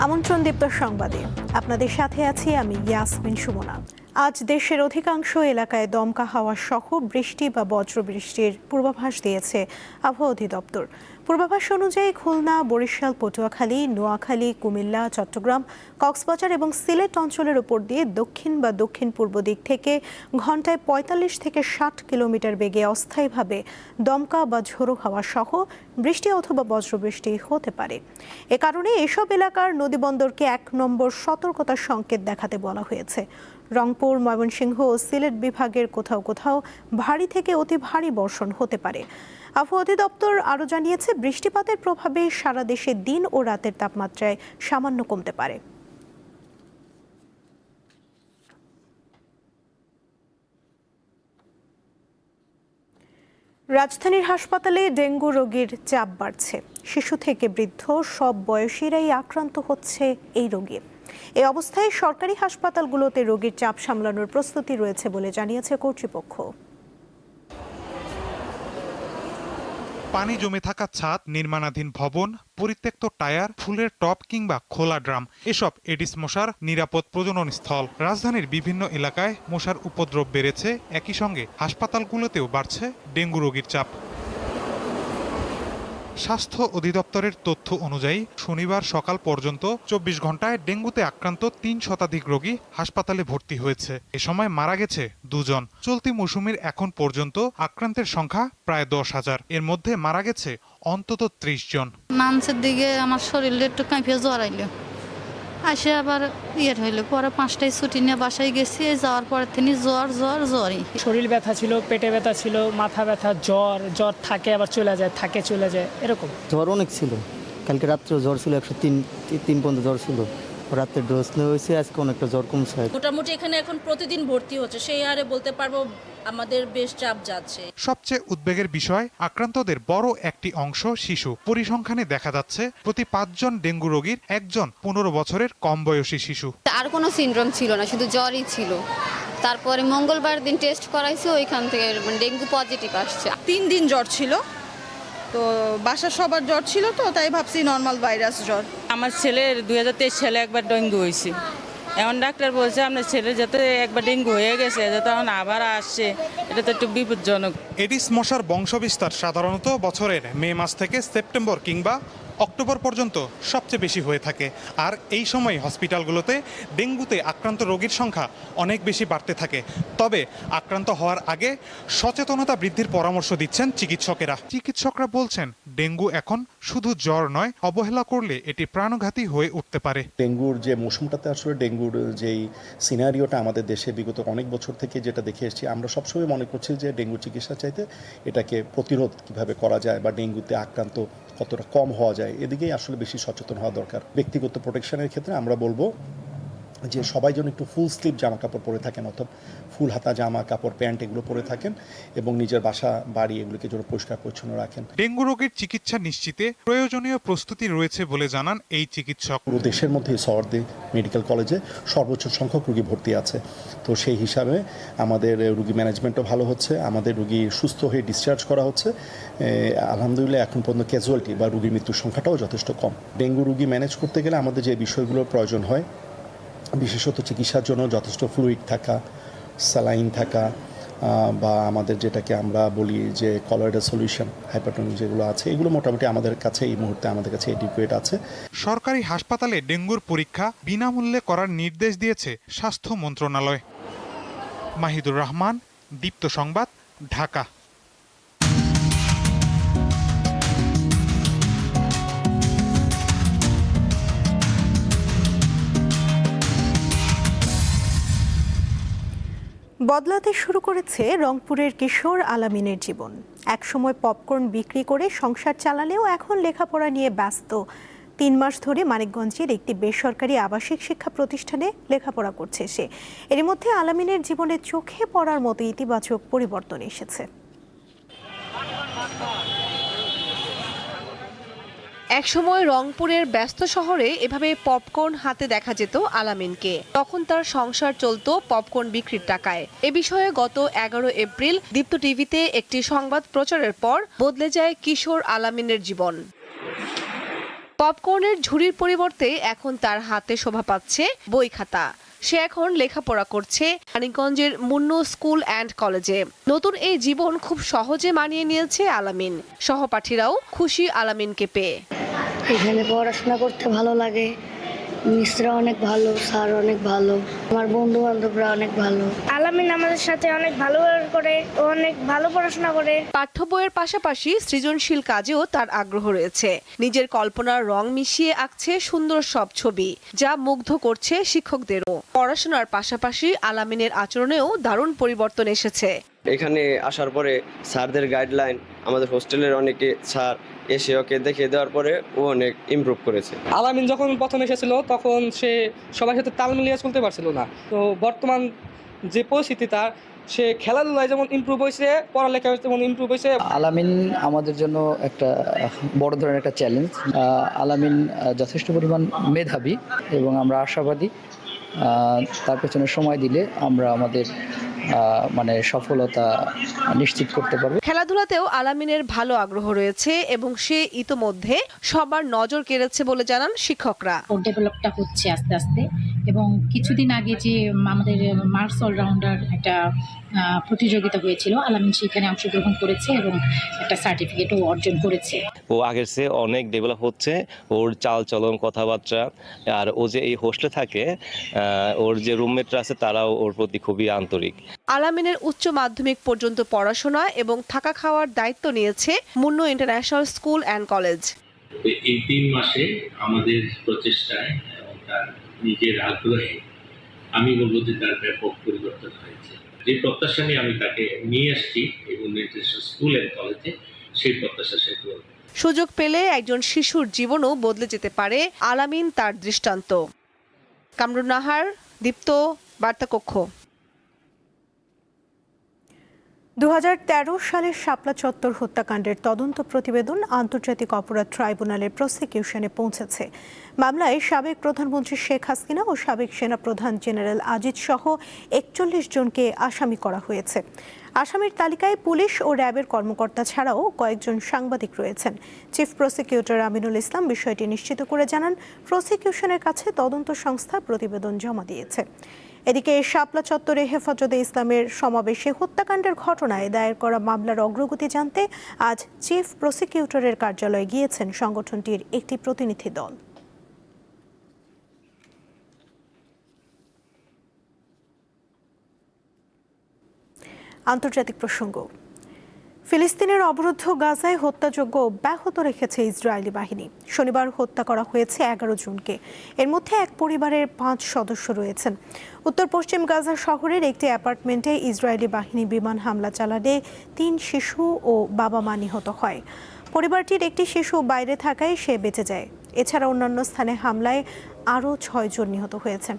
আমন্ত্রণ দীপ্ত সংবাদে আপনাদের সাথে আছি আমি ইয়াসমিন সুমনা। আজ দেশের অধিকাংশ এলাকায় দমকা হাওয়া সহ বৃষ্টি বা বজ্রবৃষ্টির পূর্বাভাস দিয়েছে আবহাওয়া অধিদপ্তর। পূর্বাভাস অনুযায়ী খুলনা, বরিশাল, পটুয়াখালী, নোয়াখালী, কুমিল্লা, চট্টগ্রাম, কক্সবাজার এবং সিলেট অঞ্চলের উপর দিয়ে দক্ষিণ বা দক্ষিণ পূর্ব দিক থেকে ঘন্টায় ৪৫ থেকে ৬০ কিলোমিটার বেগে অস্থায়ীভাবে দমকা বা ঝোড়ো হাওয়া সহ বৃষ্টি অথবা বজ্রবৃষ্টি হতে পারে। এ কারণে এসব এলাকার নদীবন্দরকে ১ নম্বর সতর্কতার সংকেত দেখাতে বলা হয়েছে। রংপুর, ময়মনসিংহ ও সিলেট বিভাগের কোথাও কোথাও ভারী থেকে অতি ভারী বর্ষণ হতে পারে। আবহাওয়া অধিদপ্তর আরও জানিয়েছে, বৃষ্টিপাতের প্রভাবে সারা দেশে দিন ও রাতের তাপমাত্রায় সামান্য কমতে পারে। রাজধানীর হাসপাতালে ডেঙ্গু রোগীর চাপ বাড়ছে। শিশু থেকে বৃদ্ধ সব বয়সীরাই আক্রান্ত হচ্ছে এই রোগে। এই অবস্থায় সরকারি হাসপাতালগুলোতে রোগীর চাপ সামলানোর প্রস্তুতি রয়েছে বলে জানিয়েছে কর্তৃপক্ষ। পানি জমে থাকা ছাদ, নির্মাণাধীন ভবন, পরিত্যক্ত টায়ার, ফুলের টব কিংবা খোলা ড্রাম, এসব এডিস মশার নিরাপদ প্রজনন স্থল। রাজধানীর বিভিন্ন এলাকায় মশার উপদ্রব বেড়েছে, একই সঙ্গে হাসপাতালগুলোতেও বাড়ছে ডেঙ্গু রোগীর চাপ। স্বাস্থ্য অধিদপ্তরের তথ্য অনুযায়ী শনিবার সকাল পর্যন্ত ২৪ ঘন্টায় ডেঙ্গুতে আক্রান্ত ৩ শতাধিক রোগী হাসপাতালে ভর্তি হয়েছে। এ সময় মারা গেছে ২ জন। চলতি মৌসুমের এখন পর্যন্ত আক্রান্তের সংখ্যা প্রায় ১০,০০০। এর মধ্যে মারা গেছে অন্তত ৩০ জন। মানুষের দিকে আমার শরীরে একটু কাঁপিয়ে জ্বর আইলো, আসে আবার হইলো, পরে ৫টায় ছুটি নিয়ে বাসায় গেছি। যাওয়ার পর থেকে জ্বরই। শরীর ব্যথা ছিল, পেটে ব্যথা ছিল, মাথা ব্যথা, জ্বর থাকে আবার চলে যায়, থাকে চলে যায়, এরকম। জ্বর অনেক ছিল, কালকে রাত্রে জ্বর ছিল ১০৩ পর্যন্ত জ্বর ছিল। রাতে ডোজ নেওয়া হয়েছে, আজকে অনেকটা জ্বর কমছে। মোটামুটি এখানে এখন প্রতিদিন ভর্তি হচ্ছে, সেই হারে বলতে পারবো আমাদের বেশ চাপ যাচ্ছে। সবচেয়ে উদ্বেগের বিষয়, আক্রান্তদের বড় একটি অংশ শিশু। পরিসংখ্যানে দেখা যাচ্ছে প্রতি ৫ জন ডেঙ্গু রোগীর ১ জন ১৫ বছরের কম বয়সী শিশু। আর কোনো সিনড্রোম ছিল না, শুধু জ্বরই ছিল। তারপরে মঙ্গলবার দিন টেস্ট করাইছে, ওইখান থেকে ডেঙ্গু পজিটিভ আসছে। ৩ দিন জ্বর ছিল, তো বাসার সবার জ্বর ছিল, তো তাই ভাবছি নর্মাল ভাইরাস জ্বর। আমার ছেলের ২০২৩ সালে একবার ডেঙ্গু হয়েছে। এখন ডাক্তার বলছে আপনার ছেলের যাতে একবার ডেঙ্গু হয়ে গেছে, যাতে এখন আবার আসছে, এটা তো একটু বিপজ্জনক। এডিস মশার বংশবিস্তার সাধারণত বছরের মে মাস থেকে সেপ্টেম্বর কিংবা অক্টোবর পর্যন্ত সবচেয়ে বেশি হয়ে থাকে। আর এই সময় হসপিটালগুলোতে ডেঙ্গুতে আক্রান্ত রোগীর সংখ্যা অনেক বেশি বাড়তে থাকে। তবে আক্রান্ত হওয়ার আগে সচেতনতা বৃদ্ধির পরামর্শ দিচ্ছেন চিকিৎসকেরা। চিকিৎসকরা বলছেন, ডেঙ্গু এখন শুধু জ্বর নয়, অবহেলা করলে এটি প্রাণঘাতী হয়ে উঠতে পারে। ডেঙ্গুর যে মৌসুমটাতে আসলে ডেঙ্গুর যেই সিনারিওটা আমাদের দেশে বিগত অনেক বছর থেকে যেটা দেখে এসেছি, আমরা সবসময় মনে করছি যে ডেঙ্গু চিকিৎসা চাইতে এটাকে প্রতিরোধ কিভাবে করা যায় বা ডেঙ্গুতে আক্রান্ত কতটা কম হওয়া যায়, এদিকেই আসলে বেশি সচেতন হওয়া দরকার। ব্যক্তিগত প্রোটেকশনের ক্ষেত্রে আমরা বলবো যে সবাই যেন একটু ফুল স্লিভ জামা কাপড় পরে থাকেন, অথবা ফুল হাতা জামা কাপড়, প্যান্ট এগুলো পরে থাকেন, এবং নিজের বাসা বাড়ি এগুলোকে যেন পরিষ্কার পরিচ্ছন্ন রাখেন। ডেঙ্গু রোগীর চিকিৎসা নিশ্চিতে প্রয়োজনীয় প্রস্তুতি রয়েছে বলে জানান এই চিকিৎসক। পুরো দেশের মধ্যে সরদে মেডিকেল কলেজে সর্বোচ্চ সংখ্যক রোগী ভর্তি আছে, তো সেই হিসাবে আমাদের রোগী ম্যানেজমেন্টও ভালো হচ্ছে, আমাদের রোগী সুস্থ হয়ে ডিসচার্জ করা হচ্ছে। আলহামদুলিল্লাহ এখন পর্যন্ত ক্যাজুয়ালিটি বা রোগীর মৃত্যুর সংখ্যাটাও যথেষ্ট কম। ডেঙ্গু রোগী ম্যানেজ করতে গেলে আমাদের যে বিষয়গুলোর প্রয়োজন হয়, বিশেষত চিকিৎসার জন্য যথেষ্ট ফ্লুইড থাকা, স্যালাইন থাকা, বা আমাদের যেটাকে আমরা বলি যে কলয়েডাল সলিউশন, হাইপারটনিক যেগুলো আছে, এগুলো মোটামুটি আমাদের কাছে এই মুহূর্তে আমাদের কাছে এডিকুয়েট আছে। সরকারি হাসপাতালে ডেঙ্গুর পরীক্ষা বিনামূল্যে করার নির্দেশ দিয়েছে স্বাস্থ্য মন্ত্রণালয়। মাহিদুর রহমান, দীপ্ত সংবাদ, ঢাকা। বদলাতে শুরু করেছে রংপুরের কিশোর আলামিনের জীবন। একসময় পপকর্ন বিক্রি করে সংসার চালালেও এখন লেখাপড়া নিয়ে ব্যস্ত। ৩ মাস ধরে মানিকগঞ্জের একটি বেসরকারি আবাসিক শিক্ষা প্রতিষ্ঠানে লেখাপড়া করছে সে। এর মধ্যে আলামিনের জীবনে চোখে পড়ার মতো ইতিবাচক পরিবর্তন এসেছে। একসময় রংপুরের ব্যস্ত শহরে এভাবে পপকর্ন হাতে দেখা যেত আলামিনকে। তখন তার সংসার চলতো পপকর্ন বিক্রির টাকায়। এ বিষয়ে গত ১১ এপ্রিল দীপ্ত টিভিতে একটি সংবাদ প্রচারের পর বদলে যায় কিশোর আলামিনের জীবন। পপকর্নের ঝুড়ির পরিবর্তে এখন তার হাতে শোভা পাচ্ছে বই খাতা। সে এখন লেখাপড়া করছে রানীগঞ্জের মুন্নু স্কুল অ্যান্ড কলেজে। নতুন এই জীবন খুব সহজে মানিয়ে নিয়েছে আলামিন। সহপাঠীরাও খুশি আলামিনকে পেয়ে। এখানে পড়াশোনা করতে ভালো লাগে, মিস্ত্রা অনেক ভালো, স্যার অনেক ভালো, আমার বন্ধু বান্ধবরা অনেক ভালো। আলামিন আমাদের সাথে অনেক ভালো ব্যবহার করে, ও অনেক ভালো পড়াশোনা করে। পাঠ্য বইয়ের পাশাপাশি সৃজনশীল কাজেও তার আগ্রহ রয়েছে। নিজের কল্পনার রং মিশিয়ে আঁকছে সুন্দর সব ছবি, যা মুগ্ধ করছে শিক্ষকদেরও। পড়াশোনার পাশাপাশি আলামিনের আচরণেও দারুণ পরিবর্তন এসেছে। এখানে আসার পরে স্যারদের গাইডলাইন, আমাদের হোস্টেলের অনেকে স্যার এসে ওকে দেখিয়ে দেওয়ার পরে ও অনেক ইমপ্রুভ করেছে। আলামিন যখন প্রথম এসেছিল তখন সে সবার সাথে তাল মিলিয়ে চলতে পারছিল না। তো বর্তমান যে পরিস্থিতি তার, সে খেলাধুলায় যেমন ইমপ্রুভ হয়েছে, পড়ালেখায় যেমন ইমপ্রুভ হয়েছে। আলামিন আমাদের জন্য একটা বড় ধরনের একটা চ্যালেঞ্জ। আলামিন যথেষ্ট পরিমাণ মেধাবী এবং আমরা আশাবাদী তার পেছনে সময় দিলে আমরা আমাদের সফলতা নিশ্চিত করতে পারবো। খেলাধুলাতেও আলামিনের ভালো আগ্রহ রয়েছে এবং সে ইতোমধ্যে সবার নজর কেড়েছে বলে জানান শিক্ষকরা। ডেভেলপটা হচ্ছে আস্তে আস্তে, এবং কিছুদিন আগে যে আমাদের মার্কস অলরাউন্ডার একটা প্রতিযোগিতা হয়েছিল, আলামিন সেখানে অংশগ্রহণ করেছে এবং একটা সার্টিফিকেটও অর্জন করেছে। ও আগের চেয়ে অনেক ডেভেলপ হচ্ছে, ওর চাল চলন, কথাবার্তা। আর ও যে এই হোস্টেলে থাকে, ওর যে রুমমেটরা আছে তারাও ওর প্রতি খুবই আন্তরিক। আলামিনের উচ্চ মাধ্যমিক পর্যন্ত পড়াশোনা এবং থাকা খাওয়ার দায়িত্ব নিয়েছে Munnu international school and college. এই 3 মাসে আমাদের প্রচেষ্টায় এবং তার নিজের আগ্রহে আমি বলবো যে তার ব্যাপক পরিবর্তন হয়েছে। যে প্রত্যাশা নিয়ে আমি তাকে নিয়ে আসছি এবং ইন্টারন্যাশনাল স্কুল অ্যান্ড কলেজে, সেই প্রত্যাশা সে পূরণ। সুযোগ পেলে একজন শিশুর জীবনও বদলে যেতে পারে আলামিন তার দৃষ্টান্ত। কামরুন নাহার, দীপ্ত, বার্তাকক্ষ। 2013 সালের শাপলা চত্বর হত্যাকাণ্ডের তদন্ত প্রতিবেদন আন্তর্জাতিক অপরাধ ট্রাইব্যুনালের প্রসিকিউশনে পৌঁছেছে। মামলায় সাবেক প্রধানমন্ত্রী শেখ হাসিনা ও সাবেক সেনাপ্রধান জেনারেল আজিজ সহ 41 জনকে আসামি করা হয়েছে। আসামির তালিকায় পুলিশ ও র্যাবের কর্মকর্তা ছাড়াও কয়েকজন সাংবাদিক রয়েছেন। চিফ প্রসিকিউটর আমিনুল ইসলাম বিষয়টি নিশ্চিত করে জানান, প্রসিকিউশনের কাছে তদন্ত সংস্থা প্রতিবেদন জমা দিয়েছে। এদিকে শাপলা চত্বরে হেফাজতে ইসলামের সমাবেশে হত্যাকাণ্ডের ঘটনায় দায়ের করা মামলার অগ্রগতি জানতে আজ চিফ প্রসিকিউটরের কার্যালয়ে গিয়েছেন সংগঠনটির একটি প্রতিনিধি দল। আন্তর্জাতিক প্রসঙ্গ। ফিলিস্তিনের অবরুদ্ধ গাজায় হত্যাযজ্ঞ অব্যাহত রেখেছে ইসরায়েলি বাহিনী। শনিবার হত্যা করা হয়েছে 11 জনকে। এর মধ্যে এক পরিবারের 5 সদস্য রয়েছেন। উত্তর পশ্চিম গাজা শহরের একটি অ্যাপার্টমেন্টে ইসরায়েলি বাহিনী বিমান হামলা চালালে 3 শিশু ও বাবা মা নিহত হয়। পরিবারটির একটি শিশু বাইরে থাকায় সে বেঁচে যায়। এছাড়া অন্যান্য স্থানে হামলায় আরও 6 জন নিহত হয়েছেন।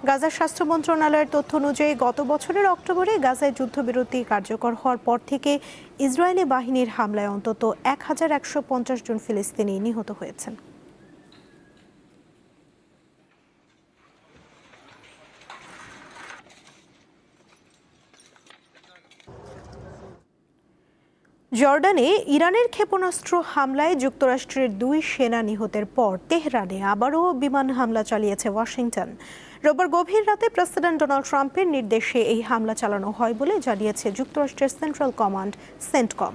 গাজার স্বাস্থ্য মন্ত্রণালয়ের তথ্য অনুযায়ী গত বছরের অক্টোবরে গাজায় যুদ্ধবিরতি কার্যকর হওয়ার পর থেকে ইসরায়েলি বাহিনীর হামলায় অন্তত 1150 জন ফিলিস্তিনি নিহত হয়েছেন। জর্ডানে ইরানের ক্ষেপণাস্ত্র হামলায় যুক্তরাষ্ট্রের 2 সেনা নিহতের পর তেহরানে আবারও বিমান হামলা চালিয়েছে ওয়াশিংটন। রোববার গভীর রাতে প্রেসিডেন্ট ডোনাল্ড ট্রাম্পের নির্দেশে এই হামলা চালানো হয় বলে জানিয়েছে যুক্তরাষ্ট্রের সেন্ট্রাল কমান্ড সেন্টকম।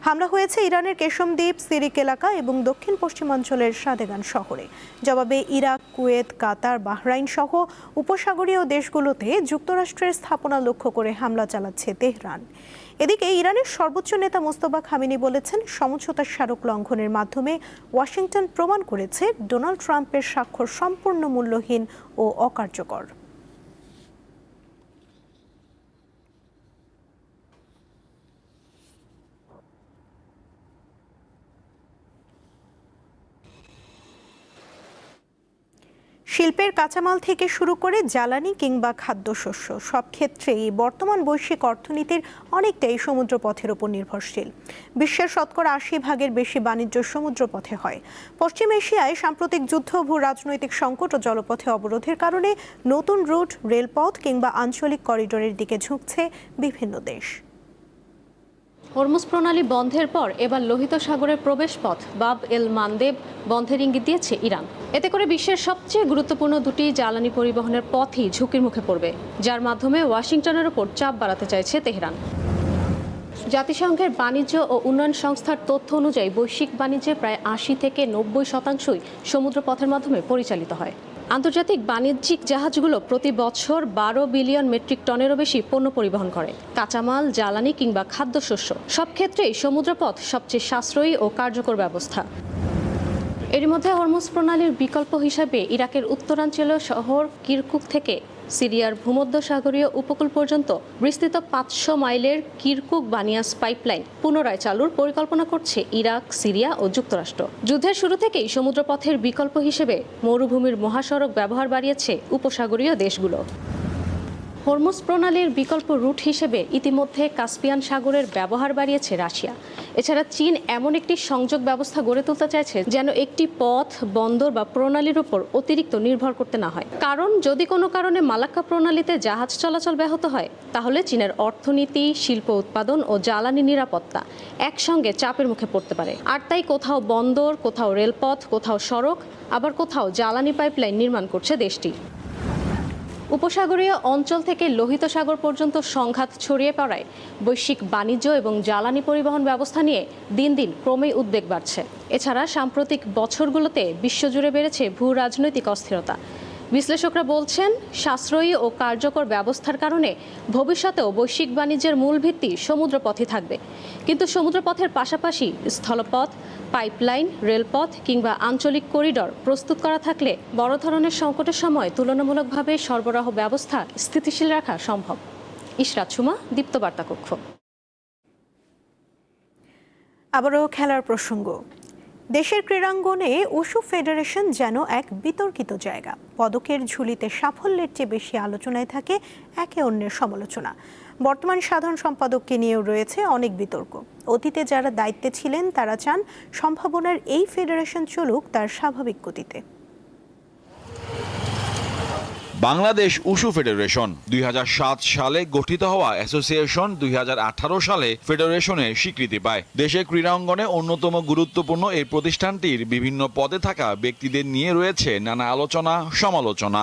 হামলা হয়েছে ইরানের কেশম দ্বীপ, সিরিক এলাকা এবং দক্ষিণ পশ্চিমাঞ্চলের সাদেগান শহরে। জবাবে ইরাক, কুয়েত, কাতার, বাহরাইন সহ উপসাগরীয় দেশগুলোতে যুক্তরাষ্ট্রের স্থাপনা লক্ষ্য করে হামলা চালাচ্ছে তেহরান। এদিকে ইরানের সর্বোচ্চ নেতা মোস্তফা খামেনি বলেছেন, সমঝোতার স্মারক লঙ্ঘনের মাধ্যমে ওয়াশিংটন প্রমাণ করেছে ডোনাল্ড ট্রাম্পের স্বাক্ষর সম্পূর্ণ মূল্যহীন ও অকার্যকর। শিল্পের কাঁচামাল থেকে শুরু করে জ্বালানি কিংবা খাদ্যশস্য সব ক্ষেত্রেই বর্তমান বৈশ্বিক অর্থনীতির অনেকটাই সমুদ্রপথের উপর নির্ভরশীল। বিশ্বের শতকরা 80% বেশি বাণিজ্য সমুদ্রপথে হয়। পশ্চিম এশিয়ায় সাম্প্রতিক যুদ্ধ, ভূ রাজনৈতিক সংকট ও জলপথে অবরোধের কারণে নতুন রুট, রেলপথ কিংবা আঞ্চলিক করিডোরের দিকে ঝুঁকছে বিভিন্ন দেশ। হরমুজ প্রণালী বন্ধের পর এবার লোহিত সাগরের প্রবেশপথ বাব এল মানদেব বন্ধের ইঙ্গিত দিয়েছে ইরান। এতে করে বিশ্বের সবচেয়ে গুরুত্বপূর্ণ দুটি জ্বালানি পরিবহনের পথই ঝুঁকির মুখে পড়বে, যার মাধ্যমে ওয়াশিংটনের উপর চাপ বাড়াতে চাইছে তেহরান। জাতিসংঘের বাণিজ্য ও উন্নয়ন সংস্থার তথ্য অনুযায়ী বৈশ্বিক বাণিজ্যে প্রায় ৮০ থেকে ৯০% সমুদ্রপথের মাধ্যমে পরিচালিত হয়। আন্তর্জাতিক বাণিজ্যিক জাহাজগুলো প্রতি বছর ১২ বিলিয়ন মেট্রিক টনেরও বেশি পণ্য পরিবহন করে। কাঁচামাল, জ্বালানি কিংবা খাদ্যশস্য সব ক্ষেত্রেই সমুদ্রপথ সবচেয়ে সাশ্রয়ী ও কার্যকর ব্যবস্থা। এরই মধ্যে হরমুজ প্রণালীর বিকল্প হিসাবে ইরাকের উত্তরাঞ্চলীয় শহর কিরকুক থেকে সিরিয়ার ভূমধ্যসাগরীয় উপকূল পর্যন্ত বিস্তৃত ৫০০ মাইলের কিরকুক বানিয়াস পাইপলাইন পুনরায় চালুর পরিকল্পনা করছে ইরাক, সিরিয়া ও যুক্তরাষ্ট্র। যুদ্ধের শুরু থেকেই সমুদ্রপথের বিকল্প হিসেবে মরুভূমির মহাসড়ক ব্যবহার বাড়িয়েছে উপসাগরীয় দেশগুলো। হরমুজ প্রণালীর বিকল্প রুট হিসেবে ইতিমধ্যে কাস্পিয়ান সাগরের ব্যবহার বাড়িয়েছে রাশিয়া। এছাড়া চীন এমন একটি সংযোগ ব্যবস্থা গড়ে তুলতে চাইছে যেন একটি পথ, বন্দর বা প্রণালীর উপর অতিরিক্ত নির্ভর করতে না হয়। কারণ যদি কোনো কারণে মালাক্কা প্রণালীতে জাহাজ চলাচল ব্যাহত হয়, তাহলে চীনের অর্থনীতি, শিল্প উৎপাদন ও জ্বালানি নিরাপত্তা একসঙ্গে চাপের মুখে পড়তে পারে। আর তাই কোথাও বন্দর, কোথাও রেলপথ, কোথাও সড়ক, আবার কোথাও জ্বালানি পাইপলাইন নির্মাণ করছে দেশটি। উপসাগরীয় অঞ্চল থেকে লোহিত সাগর পর্যন্ত সংঘাত ছড়িয়ে পড়ায় বৈশ্বিক বাণিজ্য এবং জ্বালানি পরিবহন ব্যবস্থা নিয়ে দিন দিন ক্রমেই উদ্বেগ বাড়ছে। এছাড়া সাম্প্রতিক বছরগুলোতে বিশ্বজুড়ে বেড়েছে ভূ রাজনৈতিক অস্থিরতা। বিশ্লেষকরা বলছেন, সাশ্রয়ী ও কার্যকর ব্যবস্থার কারণে ভবিষ্যতেও বৈশ্বিক বাণিজ্যের মূল ভিত্তি সমুদ্রপথই থাকবে। কিন্তু সমুদ্রপথের পাশাপাশি স্থলপথ, পাইপলাইন, রেলপথ কিংবা আঞ্চলিক করিডর প্রস্তুত করা থাকলে বড় ধরনের সংকটের সময় তুলনামূলকভাবে সরবরাহ ব্যবস্থা স্থিতিশীল রাখা সম্ভব। ইশরাত সুমা, দীপ্ত বার্তা কক্ষ। আবারও খেলার প্রসঙ্গ। দেশের ক্রীড়াঙ্গনে উশু ফেডারেশন যেন এক বিতর্কিত জায়গা। পদকের ঝুলিতে সাফল্যের চেয়ে বেশি আলোচনায় থাকে একে অন্যের সমালোচনা। বর্তমান সাধারণ সম্পাদককে নিয়েও রয়েছে অনেক বিতর্ক। অতীতে যারা দায়িত্বে ছিলেন তারা চান সম্ভাবনার এই ফেডারেশন চলুক তার স্বাভাবিক গতিতে। বাংলাদেশ উশু ফেডারেশন ২০০৭ সালে গঠিত হওয়া অ্যাসোসিয়েশন ২০১৮ সালে ফেডারেশনের স্বীকৃতি পায়। দেশের ক্রীড়াঙ্গনে অন্যতম গুরুত্বপূর্ণ এই প্রতিষ্ঠানটির বিভিন্ন পদে থাকা ব্যক্তিদের নিয়ে রয়েছে নানা আলোচনা, সমালোচনা।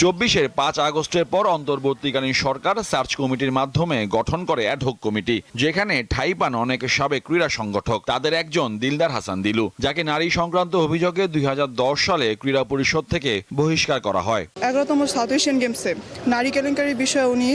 ২৪-এর ৫ আগস্টের পর অন্তর্বর্তীকালীন সরকার সার্চ কমিটির মাধ্যমে গঠন করে অ্যাডহক কমিটি, যেখানে ঠাঁই পান অনেক সাবেক ক্রীড়া সংগঠক। তাদের একজন দিলদার হাসান দিলু, যাকে নারী সংক্রান্ত অভিযোগে ২০১০ সালে ক্রীড়া পরিষদ থেকে বহিষ্কার করা হয়। ১১তম সাউথ এশিয়ান গেমসে নারী কেলেঙ্কারির বিষয়ে উনি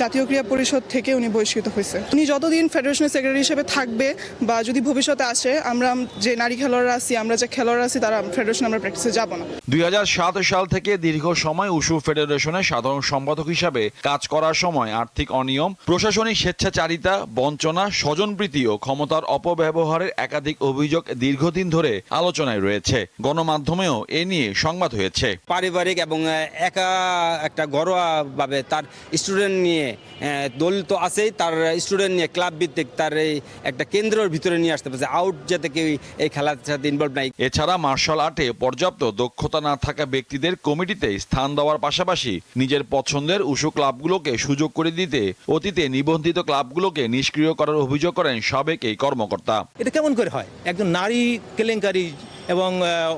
জাতীয় ক্রীড়া পরিষদ থেকে উনি বহিষ্কৃত হয়েছে। উনি যতদিন ফেডারেশনের সেক্রেটারি হিসেবে থাকবে বা যদি ভবিষ্যতে আসে, আমরা যে নারী খেলোয়াড়রা আছি, আমরা যে খেলোয়াড়রা আছি, তারা ফেডারেশন আমরা প্র্যাকটিসে যাব না। ২০০৭ সাল থেকে দীর্ঘ সময় উশু ফেডারেশনের সাধারণ সম্পাদক হিসাবে কাজ করার সময় আর্থিক অনিয়ম, প্রশাসনিক স্বেচ্ছাচারিতা, বঞ্চনা, স্বজনপ্রীতি ও ক্ষমতার অপব্যবহারের একাধিক অভিযোগ দীর্ঘদিন ধরে আলোচনায় রয়েছে। গণমাধ্যমেও এ নিয়ে সংবাদ হয়েছে। পারিবারিক এবং একটা ঘরোয়াভাবে তার স্টুডেন্ট নিয়ে, দল তো আছেই, তার স্টুডেন্ট নিয়ে ক্লাব ভিত্তিক তার এই একটা কেন্দ্রের ভিতরে নিয়ে আসতে পারছে, আউট যাতে কেউ এই খেলার সাথে ইনভলভ নাই। এছাড়া মার্শাল আর্টে পর্যাপ্ত দক্ষতা না থাকা ব্যক্তিদের কমিটিতে স্থান দেওয়ার পাশাপাশি নিজের পছন্দের উশু ক্লাবগুলোকে সুযোগ করে দিতে অতীতে নিবন্ধিত ক্লাবগুলোকে নিষ্ক্রিয় করার অভিযোগ করেন সাবেক এই কর্মকর্তা। এটা কেমন করে হয়? একজন নারী কেলেঙ্কারি এবং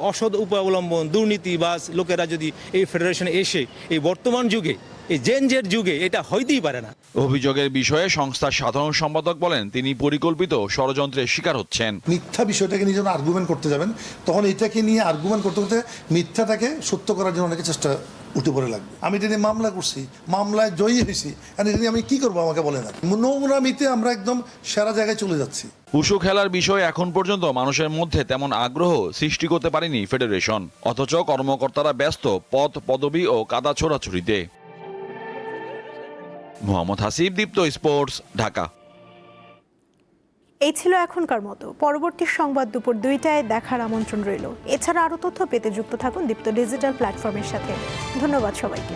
অসৎ উপায় অবলম্বন, দুর্নীতিবাজ লোকেরা যদি এই ফেডারেশনে এসে এই বর্তমান যুগে, এই জেনজের যুগে, এটা হইতেই পারে না। অভিযোগের বিষয়ে সংস্থার সাধারণ সম্পাদক বলেন, তিনি পরিকল্পিত ষড়যন্ত্রের শিকার হচ্ছেন। মিথ্যা বিষয়টাকে নিয়ে যখন আর্গুমেন্ট করতে যাবেন, তখন এটাকে নিয়ে আর্গুমেন্ট করতে করতে মিথ্যাটাকে সত্য করার জন্য অনেকে চেষ্টা উঠে পড়ে লাগবে। আমি এটা নিয়ে মামলা করছি, মামলায় জয়ী হয়েছি, আর এটা নিয়ে আমি কি করবো আমাকে বলে না। নোংরামিতে আমরা একদম সেরা জায়গায় চলে যাচ্ছি। উশু খেলার বিষয়ে এখন পর্যন্ত মানুষের মধ্যে তেমন আগ্রহ সৃষ্টি করতে পারেনি ফেডারেশন, অথচ কর্মকর্তারা ব্যস্ত পদ, পদবি ও কাদা ছোড়াছুড়িতে। মোহাম্মদ হাসিব, দীপ্ত স্পোর্টস, ঢাকা। এই ছিল এখনকার মতো। পরবর্তী সংবাদ দুপুর 2টায় দেখার আমন্ত্রণ রইল। এছাড়া আরও তথ্য পেতে যুক্ত থাকুন দীপ্ত ডিজিটাল প্ল্যাটফর্মের সাথে। ধন্যবাদ সবাইকে।